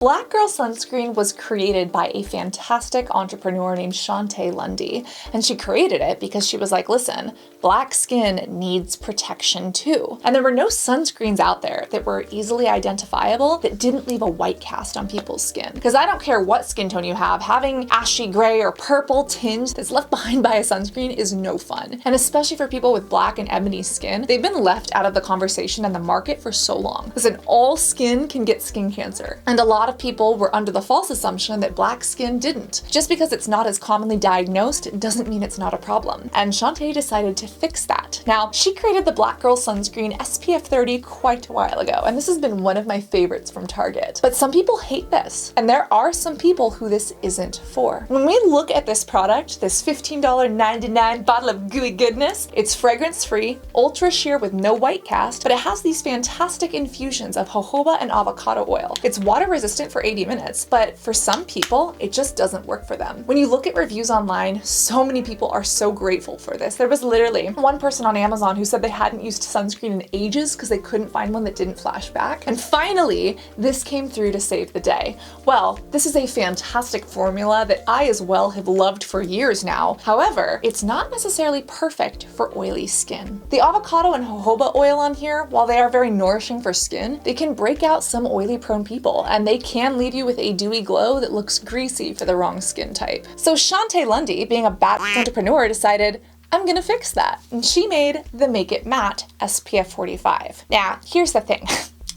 Black Girl Sunscreen was created by a fantastic entrepreneur named Shawnté Lundy, and she created it because she was like, listen, black skin needs protection too. And there were no sunscreens out there that were easily identifiable that didn't leave a white cast on people's skin. Because I don't care what skin tone you have, having ashy gray or purple tinge that's left behind by a sunscreen is no fun. And especially for people with black and ebony skin, they've been left out of the conversation and the market for so long. Listen, all skin can get skin cancer, and a lot of people were under the false assumption that black skin didn't. Just because it's not as commonly diagnosed doesn't mean it's not a problem. And Shawnté decided to fix that. Now, she created the Black Girl Sunscreen SPF 30 quite a while ago, and this has been one of my favorites from Target. But some people hate this, and there are some people who this isn't for. When we look at this product, this $15.99 bottle of gooey goodness, it's fragrance-free, ultra sheer with no white cast, but it has these fantastic infusions of jojoba and avocado oil. It's water resistant for 80 minutes, but for some people, it just doesn't work for them. When you look at reviews online, so many people are so grateful for this. There was literally one person on Amazon who said they hadn't used sunscreen in ages because they couldn't find one that didn't flash back. And finally, this came through to save the day. Well, this is a fantastic formula that I as well have loved for years now. However, it's not necessarily perfect for oily skin. The avocado and jojoba oil on here, while they are very nourishing for skin, they can break out some oily prone people, and they can leave you with a dewy glow that looks greasy for the wrong skin type. So Shawnté Lundy, being a bad entrepreneur, decided, I'm gonna fix that. And she made the Make It Matte SPF 45. Now, here's the thing.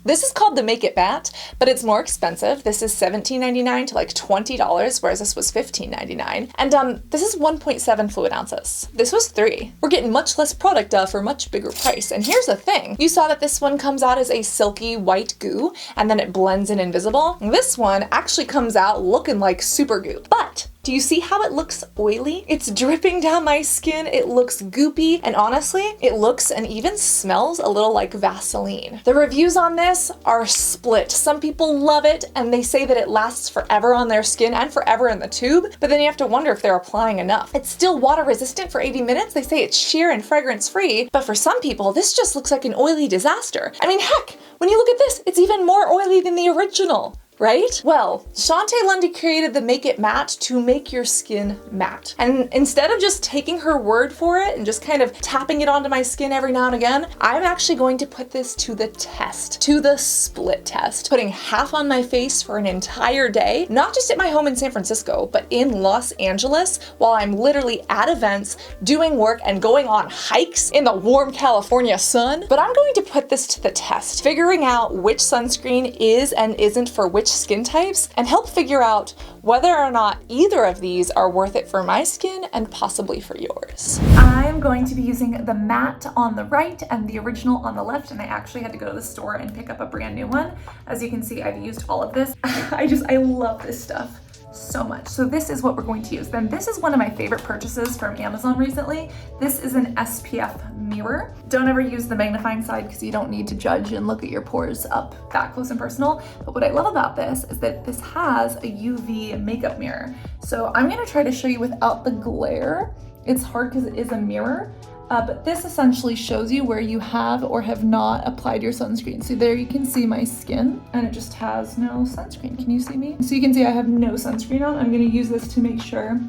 This is called the Make It Matte, but it's more expensive. This is $17.99 to like $20, whereas this was $15.99. And this is 1.7 fluid ounces. This was 3. We're getting much less product for a much bigger price. And here's the thing. You saw that this one comes out as a silky white goo, and then it blends in invisible. This one actually comes out looking like super goop. But do you see how it looks oily? It's dripping down my skin, it looks goopy, and honestly, it looks and even smells a little like Vaseline. The reviews on this are split. Some people love it, and they say that it lasts forever on their skin and forever in the tube, but then you have to wonder if they're applying enough. It's still water resistant for 80 minutes. They say it's sheer and fragrance free, but for some people, this just looks like an oily disaster. I mean, heck, when you look at this, it's even more oily than the original. Right? Well, Shawnté Lundy created the Make It Matte to make your skin matte. And instead of just taking her word for it and just kind of tapping it onto my skin every now and again, I'm actually going to put this to the test, to the split test, putting half on my face for an entire day, not just at my home in San Francisco, but in Los Angeles, while I'm literally at events, doing work, and going on hikes in the warm California sun. But I'm going to put this to the test, figuring out which sunscreen is and isn't for which skin types, and help figure out whether or not either of these are worth it for my skin and possibly for yours. I'm going to be using the matte on the right and the original on the left, and I actually had to go to the store and pick up a brand new one. As you can see, I've used all of this. I love this stuff so much. So this is what we're going to use. Then this is one of my favorite purchases from Amazon recently. This is an SPF mirror. Don't ever use the magnifying side because you don't need to judge and look at your pores up that close and personal. But what I love about this is that this has a UV makeup mirror. So I'm gonna try to show you without the glare. It's hard because it is a mirror. But this essentially shows you where you have or have not applied your sunscreen. So there you can see my skin, and it just has no sunscreen. Can you see me? So you can see I have no sunscreen on. I'm gonna use this to make sure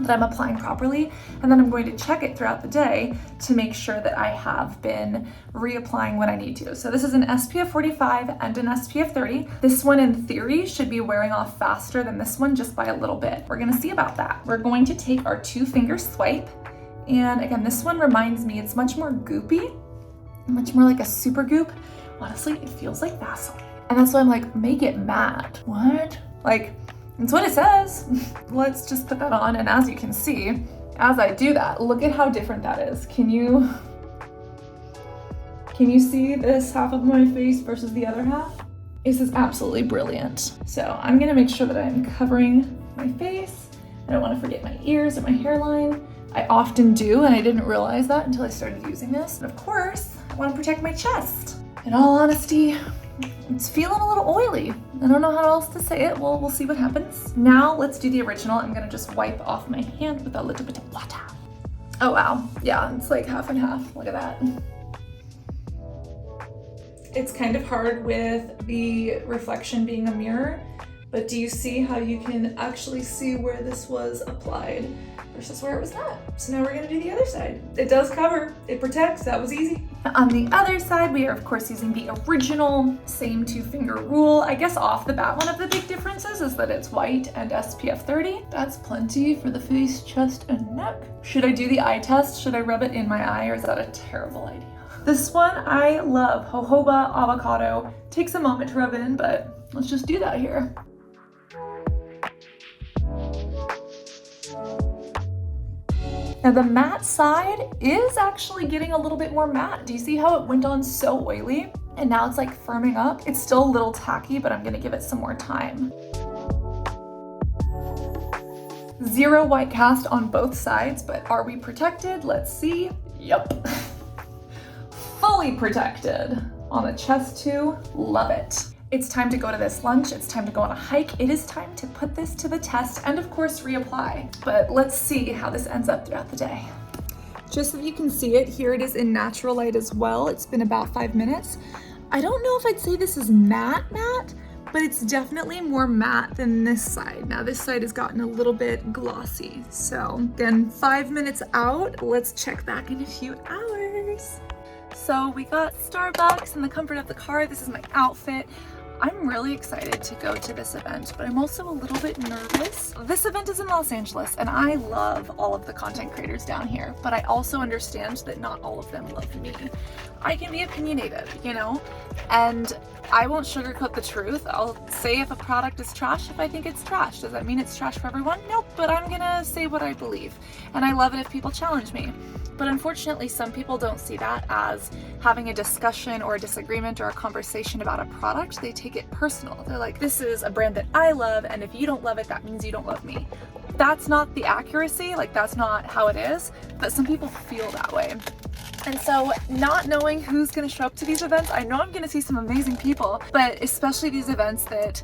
that I'm applying properly, and then I'm going to check it throughout the day to make sure that I have been reapplying when I need to. So this is an SPF 45 and an SPF 30. This one in theory should be wearing off faster than this one just by a little bit. We're gonna see about that. We're going to take our 2-finger swipe. And again, this one reminds me, it's much more goopy, much more like a super goop. Honestly, it feels like Vaseline. And that's why I'm like, make it matte. What? Like, that's what it says. Let's just put that on. And as you can see, as I do that, look at how different that is. Can you see this half of my face versus the other half? This is absolutely brilliant. So I'm gonna make sure that I'm covering my face. I don't wanna forget my ears or my hairline. I often do, and I didn't realize that until I started using this. And of course, I want to protect my chest. In all honesty, it's feeling a little oily. I don't know how else to say it. We'll see what happens. Now let's do the original. I'm gonna just wipe off my hand with a little bit of water. Oh wow, yeah, it's like half and half. Look at that. It's kind of hard with the reflection being a mirror But do you see how you can actually see where this was applied versus where it was not? So now we're gonna do the other side. It does cover, it protects, that was easy. On the other side, we are of course using the original same 2-finger rule. I guess off the bat, one of the big differences is that it's white and SPF 30. That's plenty for the face, chest, and neck. Should I do the eye test? Should I rub it in my eye, or is that a terrible idea? This one I love, jojoba avocado. Takes a moment to rub in, but let's just do that here. Now the matte side is actually getting a little bit more matte. Do you see how it went on so oily? And now it's like firming up. It's still a little tacky, but I'm gonna give it some more time. Zero white cast on both sides, but are we protected? Let's see. Yup. Fully protected. On the chest too, love it. It's time to go to this lunch, it's time to go on a hike, it is time to put this to the test and of course reapply. But let's see how this ends up throughout the day. Just so you can see it, here it is in natural light as well. It's been about 5 minutes. I don't know if I'd say this is matte, but it's definitely more matte than this side. Now this side has gotten a little bit glossy. So again, 5 minutes out, let's check back in a few hours. So we got Starbucks in the comfort of the car. This is my outfit. I'm really excited to go to this event, but I'm also a little bit nervous. This event is in Los Angeles, and I love all of the content creators down here, but I also understand that not all of them love me. I can be opinionated, you know, and I won't sugarcoat the truth. I'll say if a product is trash, if I think it's trash. Does that mean it's trash for everyone? Nope, but I'm gonna say what I believe. And I love it if people challenge me. But unfortunately, some people don't see that as having a discussion or a disagreement or a conversation about a product. They take it personal. They're like, this is a brand that I love, and if you don't love it, that means you don't love me. That's not the accuracy, like that's not how it is, but some people feel that way. And so not knowing who's gonna show up to these events, I know I'm gonna see some amazing people, but especially these events that,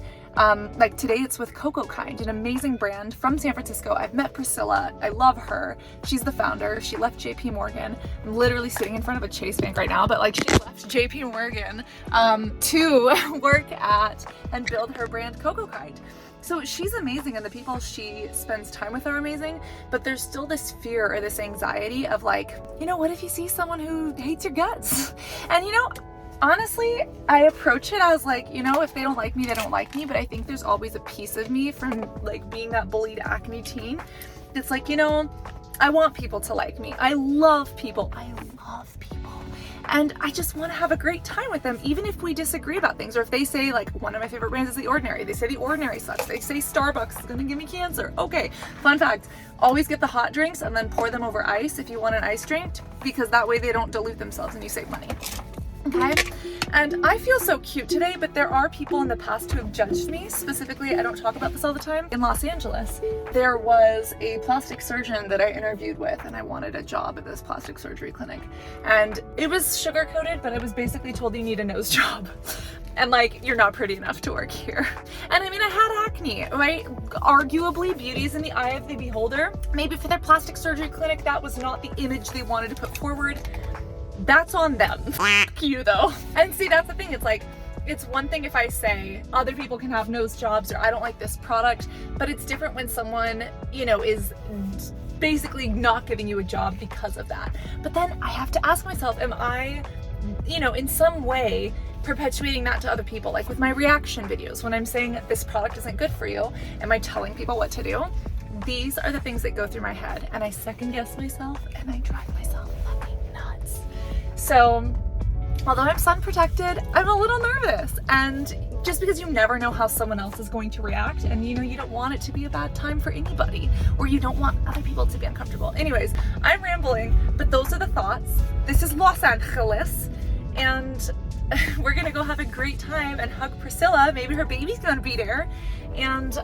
like today it's with Coco Kind, an amazing brand from San Francisco. I've met Priscilla, I love her. She's the founder, she left JP Morgan. I'm literally sitting in front of a Chase Bank right now, but like she left JP Morgan to work at and build her brand Coco Kind. So she's amazing and the people she spends time with are amazing, but there's still this fear or this anxiety of like, you know, what if you see someone who hates your guts? And you know, honestly, I approach it as like, you know, if they don't like me, they don't like me, but I think there's always a piece of me from like being that bullied acne teen. It's like, you know, I want people to like me. I love people. And I just want to have a great time with them, even if we disagree about things, or if they say like, one of my favorite brands is The Ordinary. They say The Ordinary sucks. They say Starbucks is gonna give me cancer. Okay, fun fact, always get the hot drinks and then pour them over ice if you want an ice drink, because that way they don't dilute themselves and you save money. Okay? And I feel so cute today, but there are people in the past who have judged me. Specifically, I don't talk about this all the time. In Los Angeles, there was a plastic surgeon that I interviewed with, and I wanted a job at this plastic surgery clinic. And it was sugar-coated, but I was basically told you need a nose job. And like, you're not pretty enough to work here. And I mean, I had acne, right? Arguably, beauty is in the eye of the beholder. Maybe for their plastic surgery clinic, that was not the image they wanted to put forward. That's on them. F you though. And see, that's the thing. It's like, it's one thing if I say other people can have nose jobs or I don't like this product, but it's different when someone, you know, is basically not giving you a job because of that. But then I have to ask myself, am I, you know, in some way perpetuating that to other people? Like with my reaction videos, when I'm saying this product isn't good for you, am I telling people what to do? These are the things that go through my head, and I second guess myself and I drive myself fucking nuts. So although I'm sun protected, I'm a little nervous, and just because you never know how someone else is going to react, and you know, you don't want it to be a bad time for anybody, or you don't want other people to be uncomfortable. Anyways, I'm rambling, but those are the thoughts. This is Los Angeles, and we're gonna go have a great time and hug Priscilla. Maybe her baby's gonna be there, and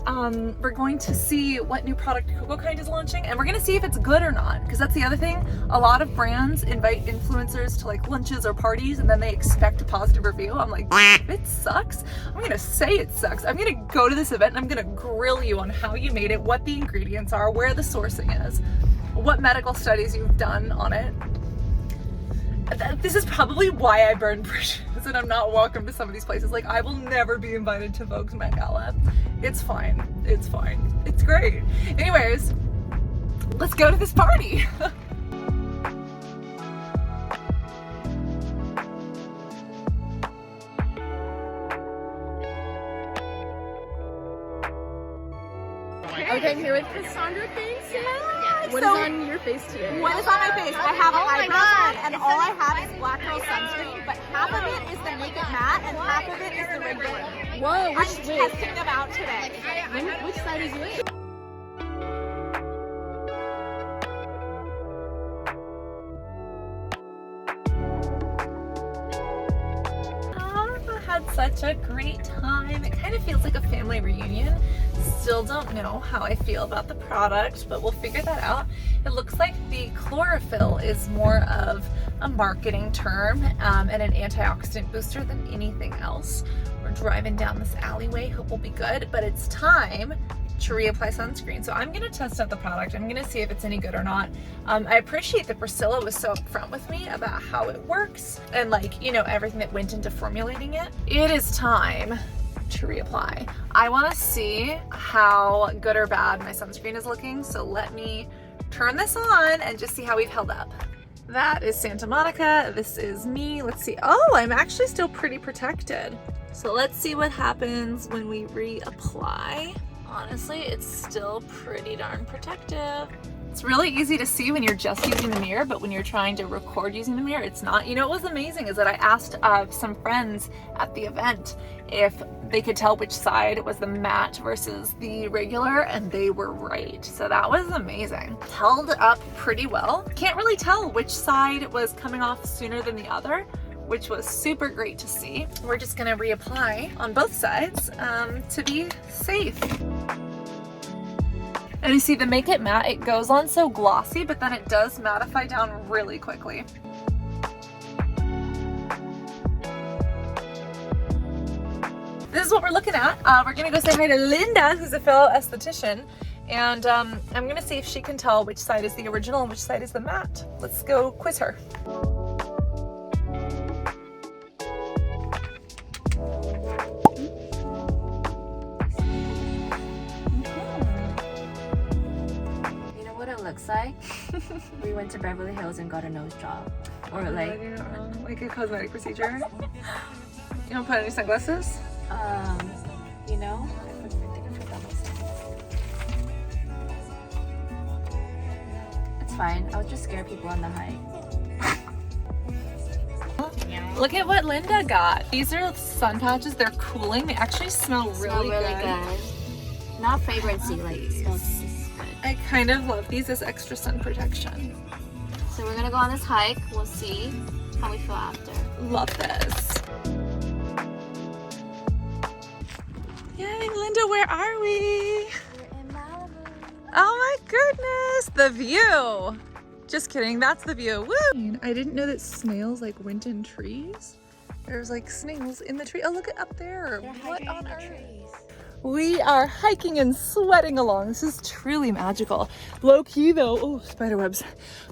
we're going to see what new product Coco Kind is launching, and we're gonna see if it's good or not, because that's the other thing. A lot of brands invite influencers to like lunches or parties, and then they expect a positive review. I'm like, if it sucks, I'm gonna say it sucks. I'm gonna go to this event and I'm gonna grill you on how you made it, what the ingredients are, where the sourcing is, what medical studies you've done on it. This is probably why I burn bridges and I'm not welcome to some of these places. Like, I will never be invited to Vogue's Met Gala. It's fine. It's fine. It's great. Anyways, let's go to this party. Okay, I'm here with Cassandra. Bankson. What is on your face today? What is on my face? I have eyebrows and all I have is black girl sunscreen, but half of it is the Make It Matte and half of it is the regular. Whoa, I'm testing them out today. which side is which? Had such a great time. It kind of feels like a family reunion. Still don't know how I feel about the product, but we'll figure that out. It looks like the chlorophyll is more of a marketing term and an antioxidant booster than anything else. We're driving down this alleyway, hope we'll be good, but it's time to reapply sunscreen. So I'm gonna test out the product. I'm gonna see if it's any good or not. I appreciate that Priscilla was so upfront with me about how it works and, like, you know, everything that went into formulating it. It is time to reapply. I wanna see how good or bad my sunscreen is looking. So let me turn this on and just see how we've held up. That is Santa Monica. This is me. Let's see. Oh, I'm actually still pretty protected. So let's see what happens when we reapply. Honestly, it's still pretty darn protective. It's really easy to see when you're just using the mirror, but when you're trying to record using the mirror, it's not. You know what was amazing is that I asked some friends at the event if they could tell which side was the matte versus the regular, and they were right. So that was amazing. Held up pretty well. Can't really tell which side was coming off sooner than the other, which was super great to see. We're just gonna reapply on both sides to be safe. And you see the Make It Matte, it goes on so glossy, but then it does mattify down really quickly. This is what we're looking at. We're gonna go say hi to Linda, who's a fellow esthetician, and I'm gonna see if she can tell which side is the original and which side is the matte. Let's go quiz her. Looks like we went to Beverly Hills and got a nose job, or like a cosmetic procedure. You don't put any sunglasses? You know, I think I forgot my. It's fine. I'll just scare people on the hike. Look at what Linda got. These are sun patches. They're cooling. They actually smell really good. Not fragrancy, like it smells good. I kind of love these as extra sun protection. So we're gonna go on this hike. We'll see how we feel after. Love this. Yay, Linda, where are we? We're in Malibu. Oh my goodness, the view. Just kidding, that's the view. Woo! I didn't know that snails like went in trees. There's like snails in the tree. Oh, look at up there. What on earth? We are hiking and sweating along. This is truly magical. Low key though, oh, spider webs.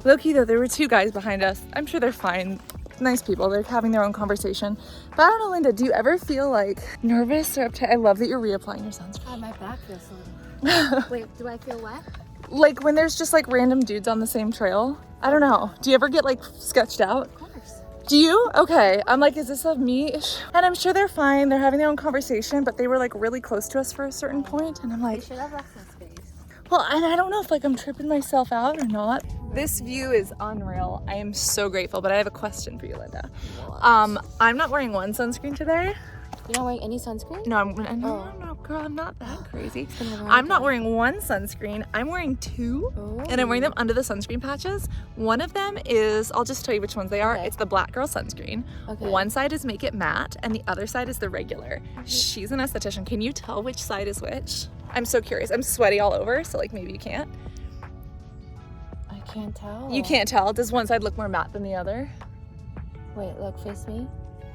Low key though, there were two guys behind us. I'm sure they're fine. Nice people, they're having their own conversation. But I don't know, Linda, do you ever feel like nervous or uptight? I love that you're reapplying your sunscreen. My back feels a little. Wait, do I feel wet? Like when there's just like random dudes on the same trail. I don't know. Do you ever get like sketched out? Of course. Do you? Okay. I'm like, is this a me issue? And I'm sure they're fine. They're having their own conversation, but they were like really close to us for a certain point, and I'm like, You should have left some space. well, and I don't know if like I'm tripping myself out or not. This view is unreal. I am so grateful, but I have a question for you, Linda. I'm not wearing one sunscreen today. You're not wearing any sunscreen? No, no, girl, I'm not that crazy. I'm not wearing one sunscreen. I'm wearing two, and I'm wearing them under the sunscreen patches. One of them is, I'll just tell you which ones they are. Okay. It's the black girl sunscreen. Okay. One side is Make It Matte, and the other side is the regular. She's an esthetician. Can you tell which side is which? I'm so curious. I'm sweaty all over, so like maybe you can't. I can't tell. You can't tell. Does one side look more matte than the other? Wait, look, face me.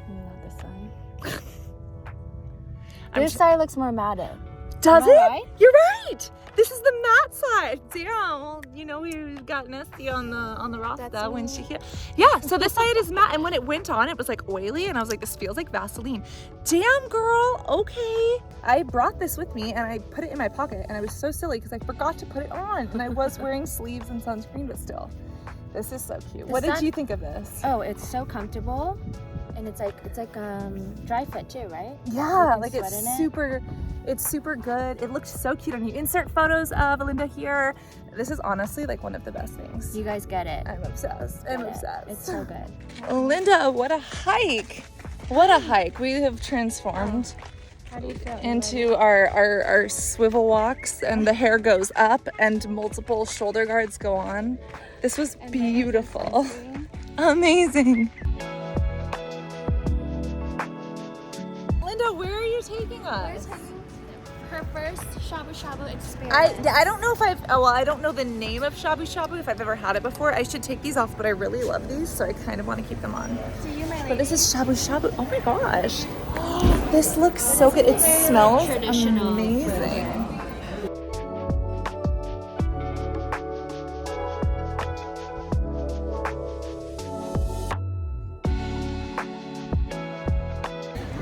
Not this side. I'm This side looks more matte. Does Am I it? right? You're right. This is the matte side. Damn. Well, you know we got Nessie on the Rasta when she hit. Yeah. So this side is matte, and when it went on, it was like oily, and I was like, this feels like Vaseline. Damn, girl. Okay. I brought this with me, and I put it in my pocket, and I was so silly because I forgot to put it on, and I was wearing sleeves and sunscreen, but still, this is so cute. What did you think of this? Oh, it's so comfortable, and it's like dry fit too, right? Yeah, like it's super good. It looked so cute on you. Insert photos of Linda here. This is honestly like one of the best things. You guys get it. I'm obsessed. I'm obsessed. It's so good. Linda, what a hike. What a hike. We have transformed How do you feel? into our swivel walks, and the hair goes up and multiple shoulder guards go on. This was beautiful. Amazing. Linda, where are you taking us? Her first shabu shabu experience. I don't know if I don't know the name of shabu shabu, if I've ever had it before. I should take these off, but I really love these, so I kind of want to keep them on. So you, my lady. But this is shabu shabu. Oh my gosh. This looks so good. It smells traditional amazing.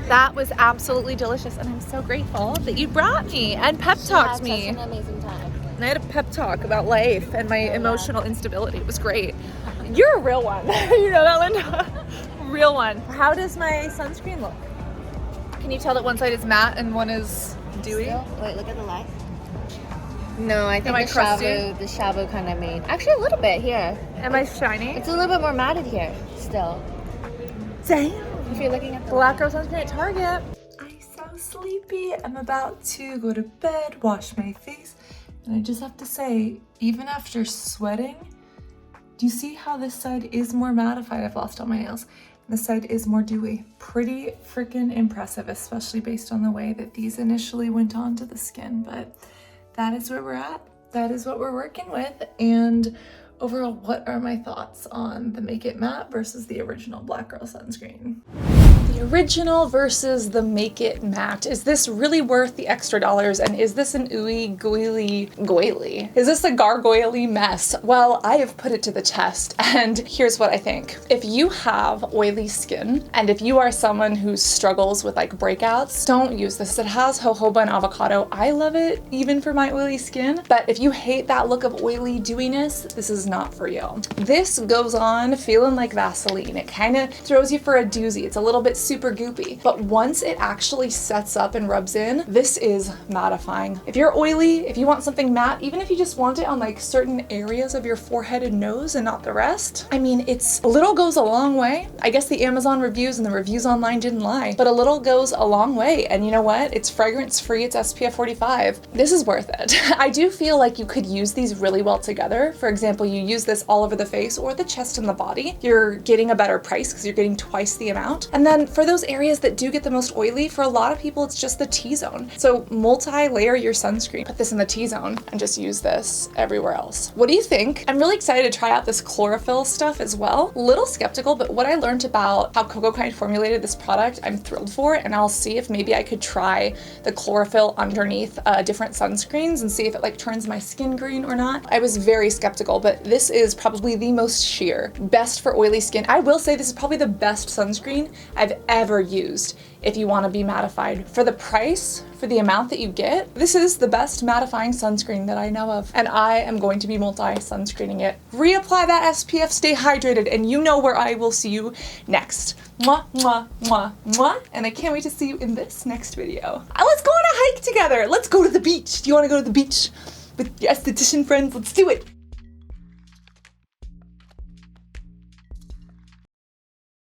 That was absolutely delicious, and I'm so grateful that you brought me and pep talked me. Such an amazing time. And I had a pep talk about life and my emotional instability. It was great. You're a real one. You know that, Linda? Real one. How does my sunscreen look? Can you tell that one side is matte and one is dewy? Wait, look at the light. No, I think Am I crusty? the shabu kind of made. Actually, a little bit here. Am I shiny? It's a little bit more matted here still. Damn. If you're looking at the Black Girl Sunscreen at Target. I'm so sleepy. I'm about to go to bed, wash my face. And I just have to say, even after sweating, do you see how this side is more mattified? I've lost all my nails. This side is more dewy. Pretty freaking impressive, especially based on the way that these initially went onto the skin. But that is where we're at. That is what we're working with. And overall, what are my thoughts on the Make It Matte versus the original Black Girl sunscreen? The original versus the Make It Matte. Is this really worth the extra dollars? And is this an ooey goily? Is this a gargoyle-y mess? Well, I have put it to the test, and here's what I think. If you have oily skin, and if you are someone who struggles with like breakouts, don't use this. It has jojoba and avocado. I love it, even for my oily skin. But if you hate that look of oily dewiness, this is not for you. This goes on feeling like Vaseline. It kind of throws you for a doozy. It's a little bit super goopy, but once it actually sets up and rubs in, this is mattifying. If you're oily, if you want something matte, even if you just want it on like certain areas of your forehead and nose and not the rest, I mean, it's a little goes a long way. I guess the Amazon reviews and the reviews online didn't lie, but a little goes a long way. And you know what? It's fragrance free. It's SPF 45. This is worth it. I do feel like you could use these really well together. For example, you use this all over the face or the chest and the body. You're getting a better price because you're getting twice the amount. And then for those areas that do get the most oily, for a lot of people, it's just the T-zone. So multi-layer your sunscreen. Put this in the T-zone and just use this everywhere else. What do you think? I'm really excited to try out this chlorophyll stuff as well. Little skeptical, but what I learned about how Coco Kind formulated this product, I'm thrilled for, and I'll see if maybe I could try the chlorophyll underneath different sunscreens and see if it like turns my skin green or not. I was very skeptical, but this is probably the most sheer, best for oily skin. I will say this is probably the best sunscreen I've ever used if you want to be mattified. For the price, for the amount that you get, this is the best mattifying sunscreen that I know of. And I am going to be multi-sunscreening it. Reapply that SPF, stay hydrated, and you know where I will see you next. Mwah, mwah, mwah, mwah. And I can't wait to see you in this next video. Let's go on a hike together. Let's go to the beach. Do you want to go to the beach with your esthetician friends? Let's do it.